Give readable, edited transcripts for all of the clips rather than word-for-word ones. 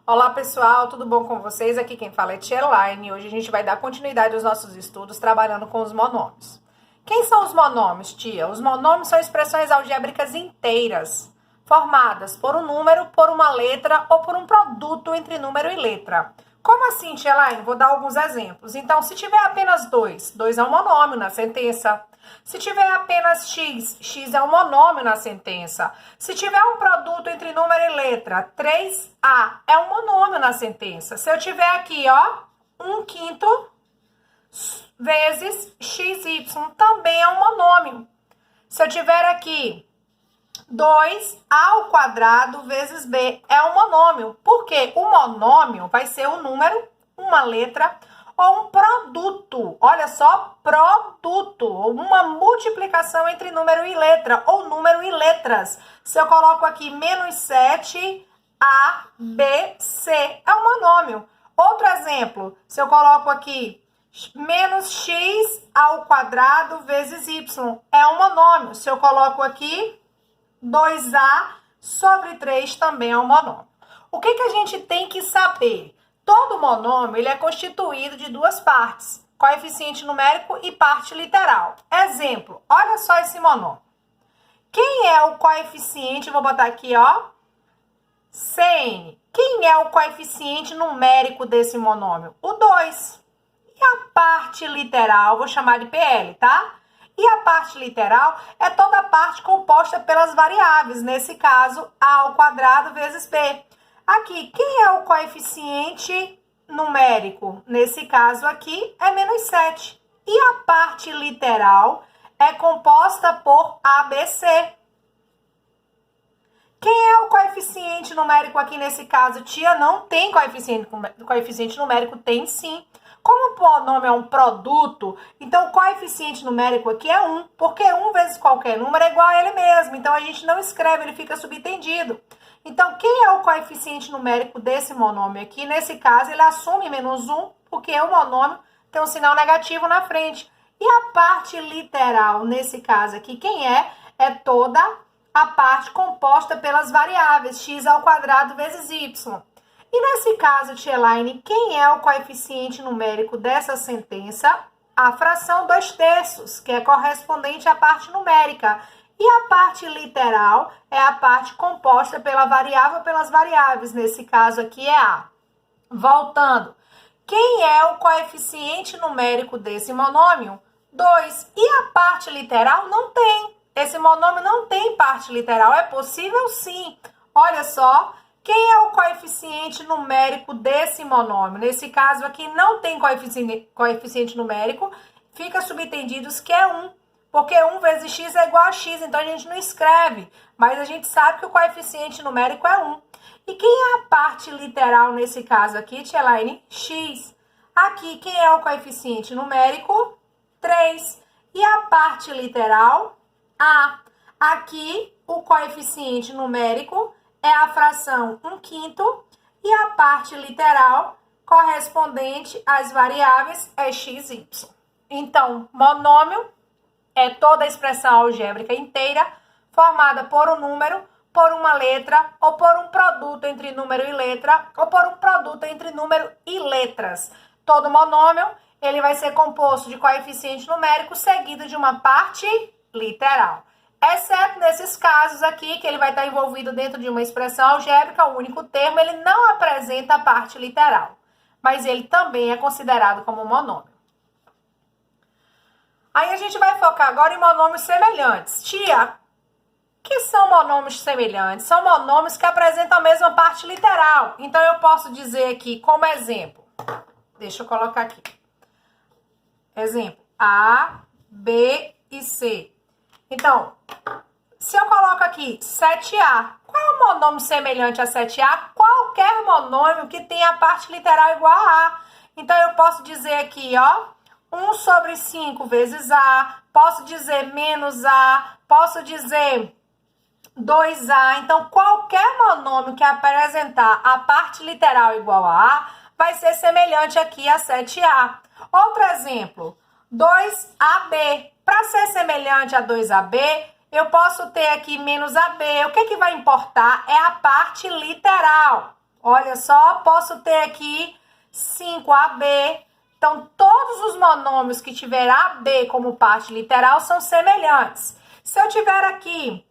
Olá pessoal, tudo bom com vocês? Aqui quem fala é Tia Elaine. Hoje a gente vai dar continuidade aos nossos estudos trabalhando com os monômios. Quem são os monômios, tia? Os monômios são expressões algébricas inteiras, formadas por um número, por uma letra ou por um produto entre número e letra. Como assim, Tia Elaine? Vou dar alguns exemplos. Então, se tiver apenas 2 é um monômio na sentença. Se tiver apenas x, x é um monômio na sentença. Se tiver um produto entre número e letra, 3a é um monômio na sentença. Se eu tiver aqui, ó, 1/5 vezes xy, também é um monômio. Se eu tiver aqui 2a² vezes b, é um monômio. Porque o monômio vai ser um número, uma letra ou um produto. Olha só, produto. Uma multiplicação entre número e letra, ou número e letras. Se eu coloco aqui menos 7, a, b, c, é um monômio. Outro exemplo, se eu coloco aqui menos x² vezes y, é um monômio. Se eu coloco aqui 2a sobre 3 também é um monômio. O que a gente tem que saber? Todo monômio ele é constituído de duas partes, coeficiente numérico e parte literal. Exemplo, olha só esse monômio. Quem é o coeficiente, vou botar aqui, ó, Cn. Quem é o coeficiente numérico desse monômio? O 2. E a parte literal, vou chamar de PL, tá? E a parte literal é toda a parte composta pelas variáveis, nesse caso, a² vezes b. Aqui, quem é o coeficiente numérico? Nesse caso aqui, é menos 7. E a parte literal é composta por ABC. Quem é o coeficiente numérico aqui nesse caso? Tia, não tem coeficiente numérico, tem sim. Como o monômio é um produto, então o coeficiente numérico aqui é 1, porque 1 vezes qualquer número é igual a ele mesmo. Então, a gente não escreve, ele fica subentendido. Então, quem é o coeficiente numérico desse monômio aqui? Nesse caso, ele assume menos 1, porque o monômio tem um sinal negativo na frente. E a parte literal, nesse caso aqui, quem é? É toda a parte composta pelas variáveis x² vezes y. E nesse caso, Tia Elaine, quem é o coeficiente numérico dessa sentença? A fração 2/3, que é correspondente à parte numérica. E a parte literal é a parte composta pela variável pelas variáveis. Nesse caso aqui é a. Voltando, quem é o coeficiente numérico desse monômio? 2. E a parte literal não tem. Esse monômio não tem parte literal. É possível sim. Olha só. Quem é o coeficiente numérico desse monômio? Nesse caso aqui não tem coeficiente numérico, fica subentendido que é 1, porque 1 vezes x é igual a x, então a gente não escreve, mas a gente sabe que o coeficiente numérico é 1. E quem é a parte literal nesse caso aqui, Tia Elaine? X. Aqui, quem é o coeficiente numérico? 3. E a parte literal? A. Aqui, o coeficiente numérico é a fração 1/5 e a parte literal correspondente às variáveis é x, y. Então, monômio é toda a expressão algébrica inteira formada por um número, por uma letra ou por um produto entre número e letra ou por um produto entre número e letras. Todo monômio ele vai ser composto de coeficiente numérico seguido de uma parte literal. Exceto nesses casos aqui, que ele vai estar envolvido dentro de uma expressão algébrica, o único termo, ele não apresenta a parte literal. Mas ele também é considerado como monômio. Aí a gente vai focar agora em monômios semelhantes. Tia, o que são monômios semelhantes? São monômios que apresentam a mesma parte literal. Então, eu posso dizer aqui como exemplo. Deixa eu colocar aqui. Exemplo, A, B e C. Então, se eu coloco aqui 7a, qual é o monômio semelhante a 7a? Qualquer monômio que tenha a parte literal igual a a. Então, eu posso dizer aqui, ó, 1 sobre 5 vezes a, posso dizer menos a, posso dizer 2a. Então, qualquer monômio que apresentar a parte literal igual a a, vai ser semelhante aqui a 7a. Outro exemplo, 2ab. Para ser semelhante a 2ab, eu posso ter aqui menos AB. O que vai importar é a parte literal. Olha só, posso ter aqui 5AB. Então, todos os monômios que tiver AB como parte literal são semelhantes. Se eu tiver aqui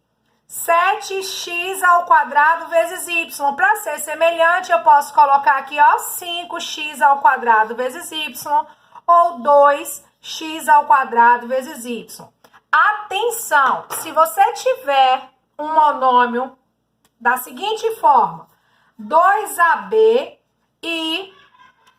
7x ao quadrado vezes y, para ser semelhante, eu posso colocar aqui, ó, 5x ao quadrado vezes y, ou 2x ao quadrado vezes y. Atenção, se você tiver um monômio da seguinte forma, 2AB e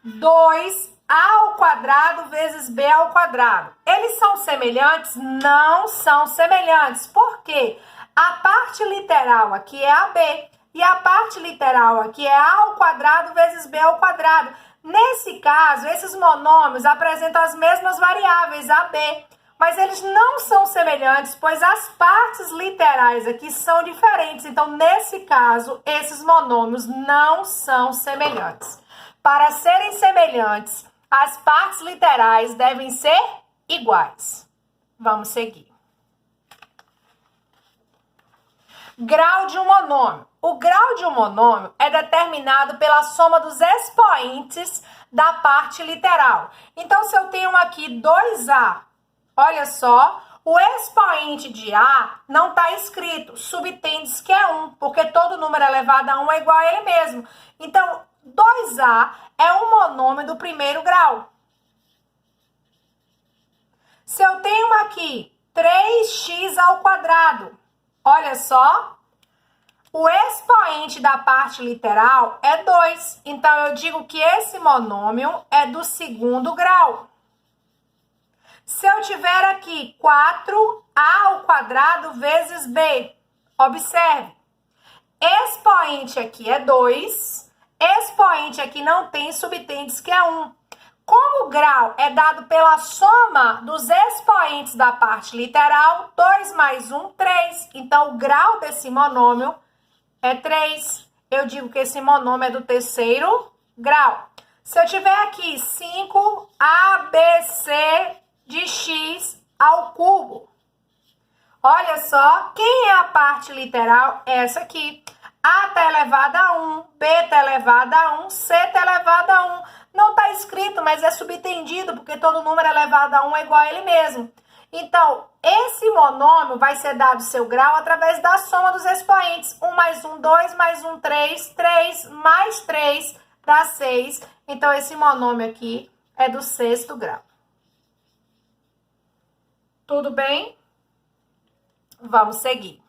2 ao quadrado vezes b ao quadrado. Eles são semelhantes? Não são semelhantes. Por quê? A parte literal aqui é AB e a parte literal aqui é a ao quadrado vezes b ao quadrado. Nesse caso, esses monômios apresentam as mesmas variáveis, AB, mas eles não são semelhantes, pois as partes literais aqui são diferentes. Então, nesse caso, esses monômios não são semelhantes. Para serem semelhantes, as partes literais devem ser iguais. Vamos seguir. Grau de um monômio. O grau de um monômio é determinado pela soma dos expoentes da parte literal. Então, se eu tenho aqui 2A, olha só, o expoente de A não está escrito, subtende-se que é 1, porque todo número elevado a 1 é igual a ele mesmo. Então, 2A é um monômio do primeiro grau. Se eu tenho aqui 3x ao quadrado, olha só, o expoente da parte literal é 2. Então, eu digo que esse monômio é do segundo grau. Se eu tiver aqui 4a ao quadrado vezes b, observe, expoente aqui é 2, expoente aqui não tem, subtende-se que é 1. Como o grau é dado pela soma dos expoentes da parte literal, 2 mais 1, 3. Então, o grau desse monômio é 3. Eu digo que esse monômio é do terceiro grau. Se eu tiver aqui 5ABC de x ao cubo, olha só, quem é a parte literal? Essa aqui. A está elevada a 1, B está elevada a 1, C está elevada a 1. Não está escrito, mas é subtendido, porque todo número elevado a 1 é igual a ele mesmo. Então, esse monômio vai ser dado seu grau através da soma dos expoentes. 1 mais 1, 2 mais 1, 3, 3 mais 3 dá 6. Então, esse monômio aqui é do sexto grau. Tudo bem? Vamos seguir.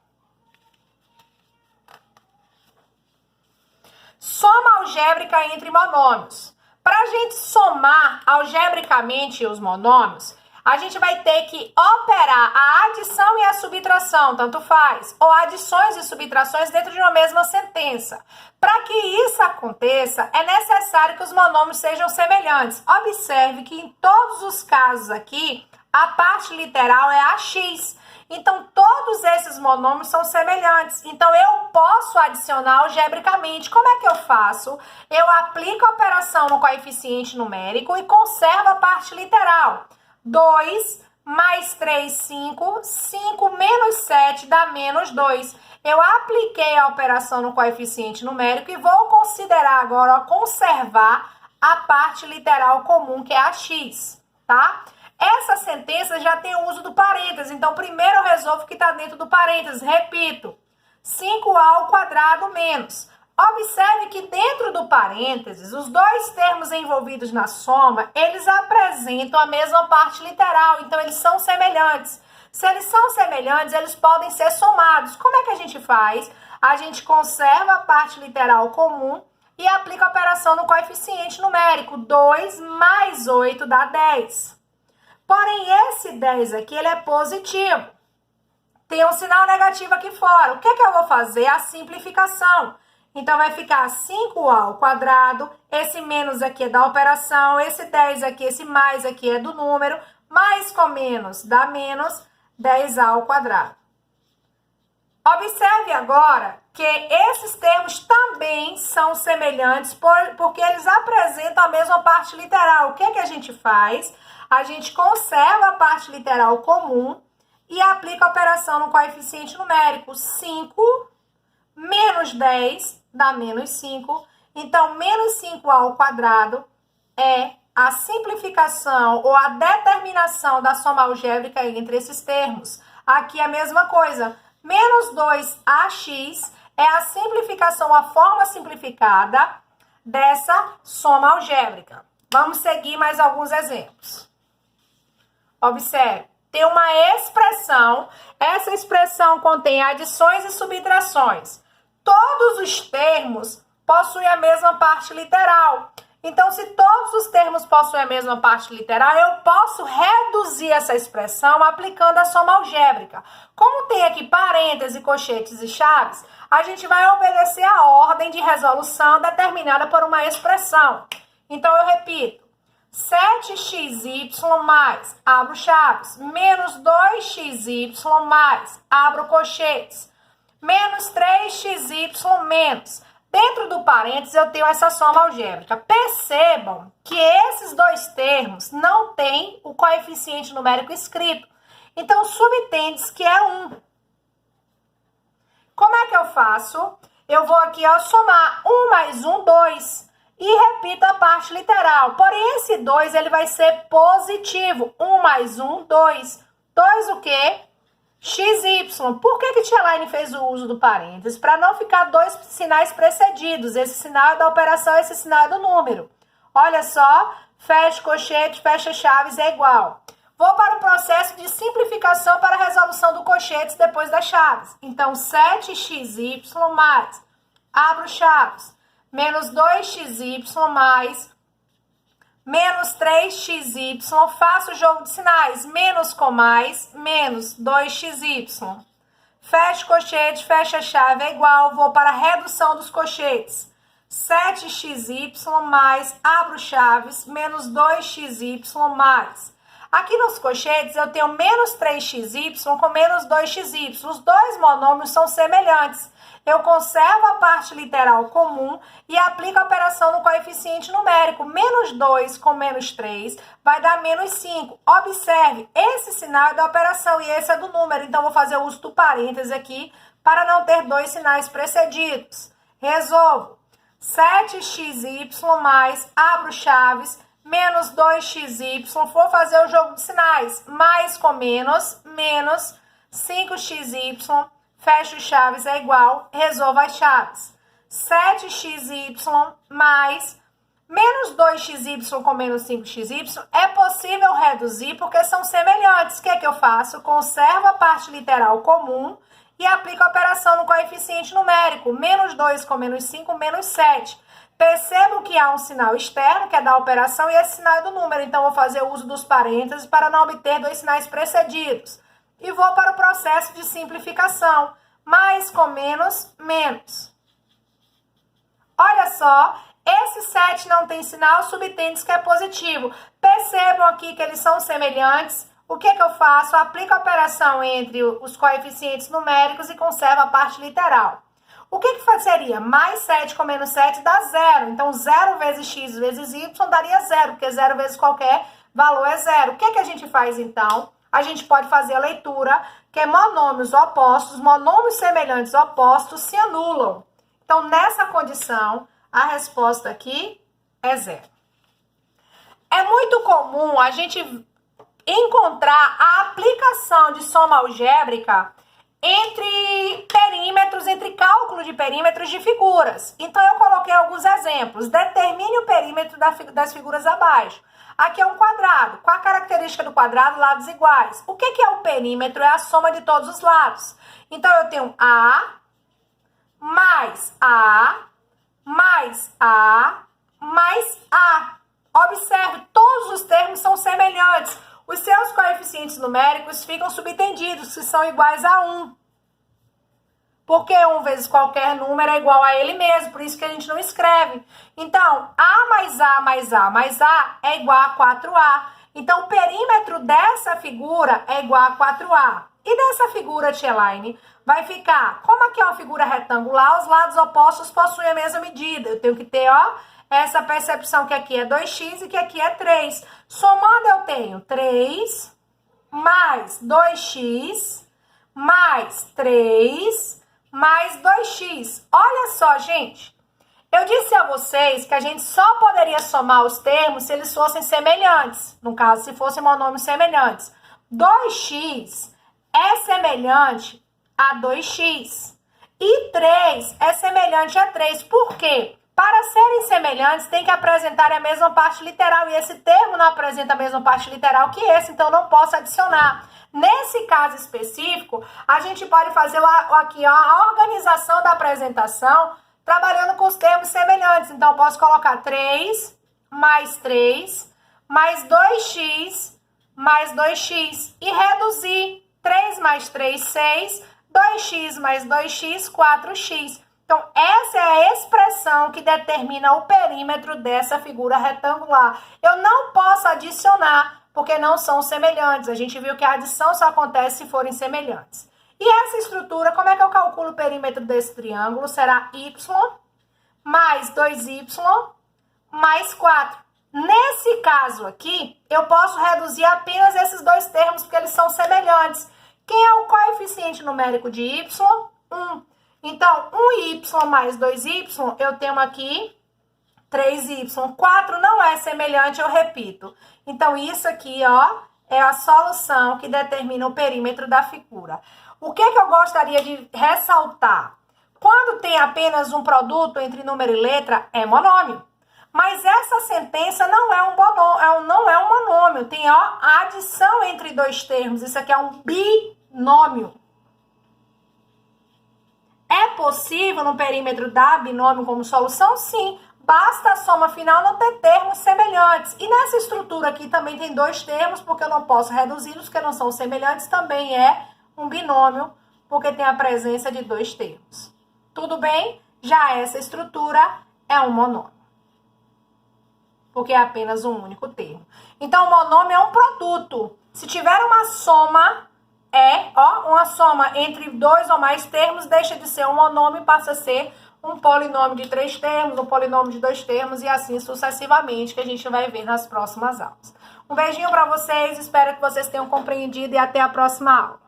Soma algébrica entre monômios. Para a gente somar algebricamente os monômios, a gente vai ter que operar a adição e a subtração, tanto faz, ou adições e subtrações dentro de uma mesma sentença. Para que isso aconteça, é necessário que os monômios sejam semelhantes. Observe que em todos os casos aqui, a parte literal é AX. Então, todos esses monômios são semelhantes. Então, eu posso adicionar algebricamente. Como é que eu faço? Eu aplico a operação no coeficiente numérico e conservo a parte literal. 2 mais 3, 5. 5 menos 7 dá menos 2. Eu apliquei a operação no coeficiente numérico e vou considerar agora, ó, conservar a parte literal comum, que é a x, tá? Essa sentença já tem o uso do parênteses, então primeiro eu resolvo o que está dentro do parênteses. Repito, 5a ao quadrado menos. Observe que dentro do parênteses, os dois termos envolvidos na soma, eles apresentam a mesma parte literal, então eles são semelhantes. Se eles são semelhantes, eles podem ser somados. Como é que a gente faz? A gente conserva a parte literal comum e aplica a operação no coeficiente numérico. 2 mais 8 dá 10. Porém, esse 10 aqui, ele é positivo. Tem um sinal negativo aqui fora. O que eu vou fazer? A simplificação. Então, vai ficar 5a ao quadrado. Esse menos aqui é da operação. Esse 10 aqui, esse mais aqui é do número. Mais com menos dá menos 10a ao quadrado. Observe agora que esses termos também são semelhantes porque eles apresentam a mesma parte literal. O que a gente faz? A gente conserva a parte literal comum e aplica a operação no coeficiente numérico. 5 menos 10 dá menos 5. Então, menos 5a ao quadrado é a simplificação ou a determinação da soma algébrica entre esses termos. Aqui é a mesma coisa. Menos 2ax é a simplificação, a forma simplificada dessa soma algébrica. Vamos seguir mais alguns exemplos. Observe, tem uma expressão, essa expressão contém adições e subtrações. Todos os termos possuem a mesma parte literal. Então, se todos os termos possuem a mesma parte literal, eu posso reduzir essa expressão aplicando a soma algébrica. Como tem aqui parênteses, colchetes e chaves, a gente vai obedecer a ordem de resolução determinada por uma expressão. Então, eu repito. 7xy mais, abro chaves, menos 2xy mais, abro colchetes, menos 3xy menos. Dentro do parênteses, eu tenho essa soma algébrica. Percebam que esses dois termos não têm o coeficiente numérico escrito. Então, subtende-se que é 1. Como é que eu faço? Eu vou aqui, ó, somar 1 mais 1, 2. E repito a parte literal. Porém, esse 2, ele vai ser positivo. 1 mais 1, 2. 2 o quê? XY. Por que Tia Laine fez o uso do parênteses? Para não ficar dois sinais precedidos. Esse sinal é da operação, esse sinal é do número. Olha só, fecha colchete, fecha chaves é igual. Vou para o processo de simplificação para a resolução do colchetes depois das chaves. Então, 7xy mais, abro chaves, menos 2xy mais, menos 3xy, faço o jogo de sinais, menos com mais, menos 2xy. Fecha colchete, fecha chave, é igual, vou para a redução dos colchetes. 7xy mais, abro chaves, menos 2xy mais. Aqui nos colchetes eu tenho menos 3xy com menos 2xy. Os dois monômios são semelhantes. Eu conservo a parte literal comum e aplico a operação no coeficiente numérico. Menos 2 com menos 3 vai dar menos 5. Observe, esse sinal é da operação e esse é do número. Então, vou fazer o uso do parênteses aqui para não ter dois sinais precedidos. Resolvo. 7xy mais, abro chaves, menos 2xy, vou fazer o jogo de sinais. Mais com menos, menos 5xy, fecho chaves é igual, resolvo as chaves. 7xy mais, menos 2xy com menos 5xy, é possível reduzir porque são semelhantes. O que é que eu faço? Conservo a parte literal comum e aplico a operação no coeficiente numérico. Menos 2 com menos 5, menos 7. Percebam que há um sinal externo, que é da operação, e esse sinal é do número. Então, vou fazer o uso dos parênteses para não obter dois sinais precedidos. E vou para o processo de simplificação. Mais com menos, menos. Olha só, esse 7 não tem sinal, subtende que é positivo. Percebam aqui que eles são semelhantes. O que eu faço? Aplico a operação entre os coeficientes numéricos e conservo a parte literal. O que seria? Mais 7 com menos 7 dá 0. Então, 0 vezes x vezes y daria 0, porque 0 vezes qualquer valor é 0. O que a gente faz, então? A gente pode fazer a leitura, que é monômios opostos, monômios semelhantes opostos se anulam. Então, nessa condição, a resposta aqui é 0. É muito comum a gente encontrar a aplicação de soma algébrica entre perímetros, entre cálculo de perímetros de figuras. Então, eu coloquei alguns exemplos. Determine o perímetro das figuras abaixo. Aqui é um quadrado. Qual a característica do quadrado? Lados iguais. O que é o perímetro? É a soma de todos os lados. Então, eu tenho A mais A mais A mais A. Observe, todos os termos são semelhantes. Os seus coeficientes numéricos ficam subtendidos, se são iguais a 1. Porque 1 vezes qualquer número é igual a ele mesmo, por isso que a gente não escreve. Então, A mais A mais A mais A é igual a 4A. Então, o perímetro dessa figura é igual a 4A. E dessa figura, Tia Laine, vai ficar, como aqui é uma figura retangular, os lados opostos possuem a mesma medida. Eu tenho que ter, ó, essa percepção que aqui é 2x e que aqui é 3. Somando, eu tenho 3 mais 2x mais 3 mais 2x. Olha só, gente. Eu disse a vocês que a gente só poderia somar os termos se eles fossem semelhantes. No caso, se fossem monômios semelhantes. 2x é semelhante a 2x. E 3 é semelhante a 3. Por quê? Para serem semelhantes, tem que apresentar a mesma parte literal. E esse termo não apresenta a mesma parte literal que esse, então não posso adicionar. Nesse caso específico, a gente pode fazer aqui a organização da apresentação trabalhando com os termos semelhantes. Então, eu posso colocar 3 mais 3 mais 2x mais 2x e reduzir 3 mais 3, 6, 2x mais 2x, 4x. Então, essa é a expressão que determina o perímetro dessa figura retangular. Eu não posso adicionar, porque não são semelhantes. A gente viu que a adição só acontece se forem semelhantes. E essa estrutura, como é que eu calculo o perímetro desse triângulo? Será y mais 2y mais 4. Nesse caso aqui, eu posso reduzir apenas esses dois termos, porque eles são semelhantes. Quem é o coeficiente numérico de y? 1. Então, 1y mais 2y, eu tenho aqui 3y. 4 não é semelhante, eu repito. Então, isso aqui, ó, é a solução que determina o perímetro da figura. O que eu gostaria de ressaltar? Quando tem apenas um produto entre número e letra, é monômio. Mas essa sentença não é um monômio. Tem ó, a adição entre dois termos. Isso aqui é um binômio. É possível no perímetro dar binômio como solução? Sim. Basta a soma final não ter termos semelhantes. E nessa estrutura aqui também tem dois termos, porque eu não posso reduzi-los, porque não são semelhantes. Também é um binômio, porque tem a presença de dois termos. Tudo bem? Já essa estrutura é um monômio, porque é apenas um único termo. Então, o monômio é um produto. Se tiver uma soma, uma soma entre dois ou mais termos, deixa de ser um monômio e passa a ser um polinômio de 3 termos, um polinômio de 2 termos e assim sucessivamente, que a gente vai ver nas próximas aulas. Um beijinho para vocês, espero que vocês tenham compreendido e até a próxima aula.